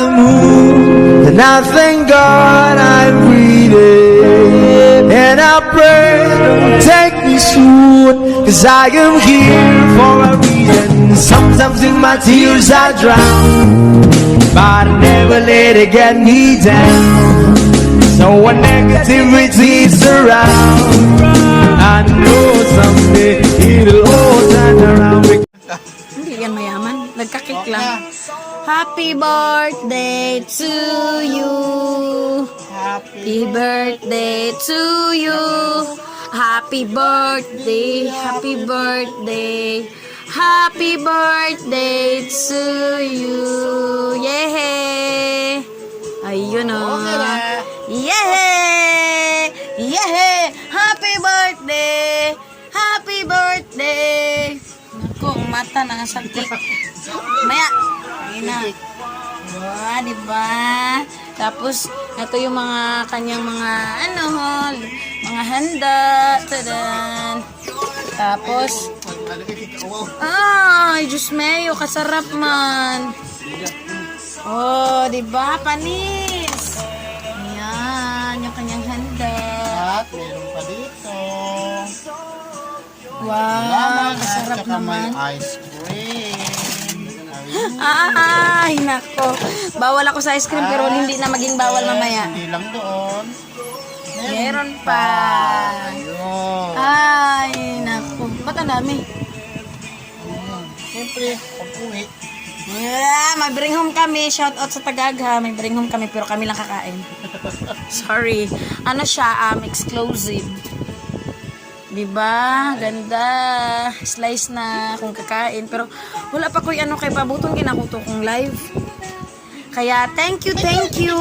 the moon, and I thank God I'm breathing. And I pray, don't take me soon, 'cause I am here for a reason. Sometimes in my tears I drown, but I never let it get me down. So when negativity is around, I know someday it'll all turn around. Hindi yan mayaman. Nagkakik lang. Happy birthday to you. Happy birthday to you. Happy birthday. Happy birthday. Happy birthday to you. Yay! Ayun o. Yay! Yay! Happy birthday! Happy birthday! Naku, ang mata na sakit. Maya. Ayun na. Diba? Diba? Tapos, ito yung mga kanyang mga mga handa. Tadan. Tapos, ay, Diyos mayo, kasarap man. Oh, diba? Panis. Ayan, yung kanyang handa. At meron pa dito. Wow, kasarap At saka may naman. ice cream. Ay, nako. Bawal ako sa ice cream pero hindi na maging bawal mamaya. Hindi lang doon. Meron pa. Ayun. Ay, nako. Ba't ang dami? Siyempre, pag-uwi. Yeah, may bring home kami. Shout out sa Tagagha. May bring home kami pero kami lang kakain. Sorry. Ano siya? Exclusive. Diba? Ganda. Slice na kung kakain. Pero wala pa ko yung kay Pabutong ginakuto kong live. Kaya thank you, thank you.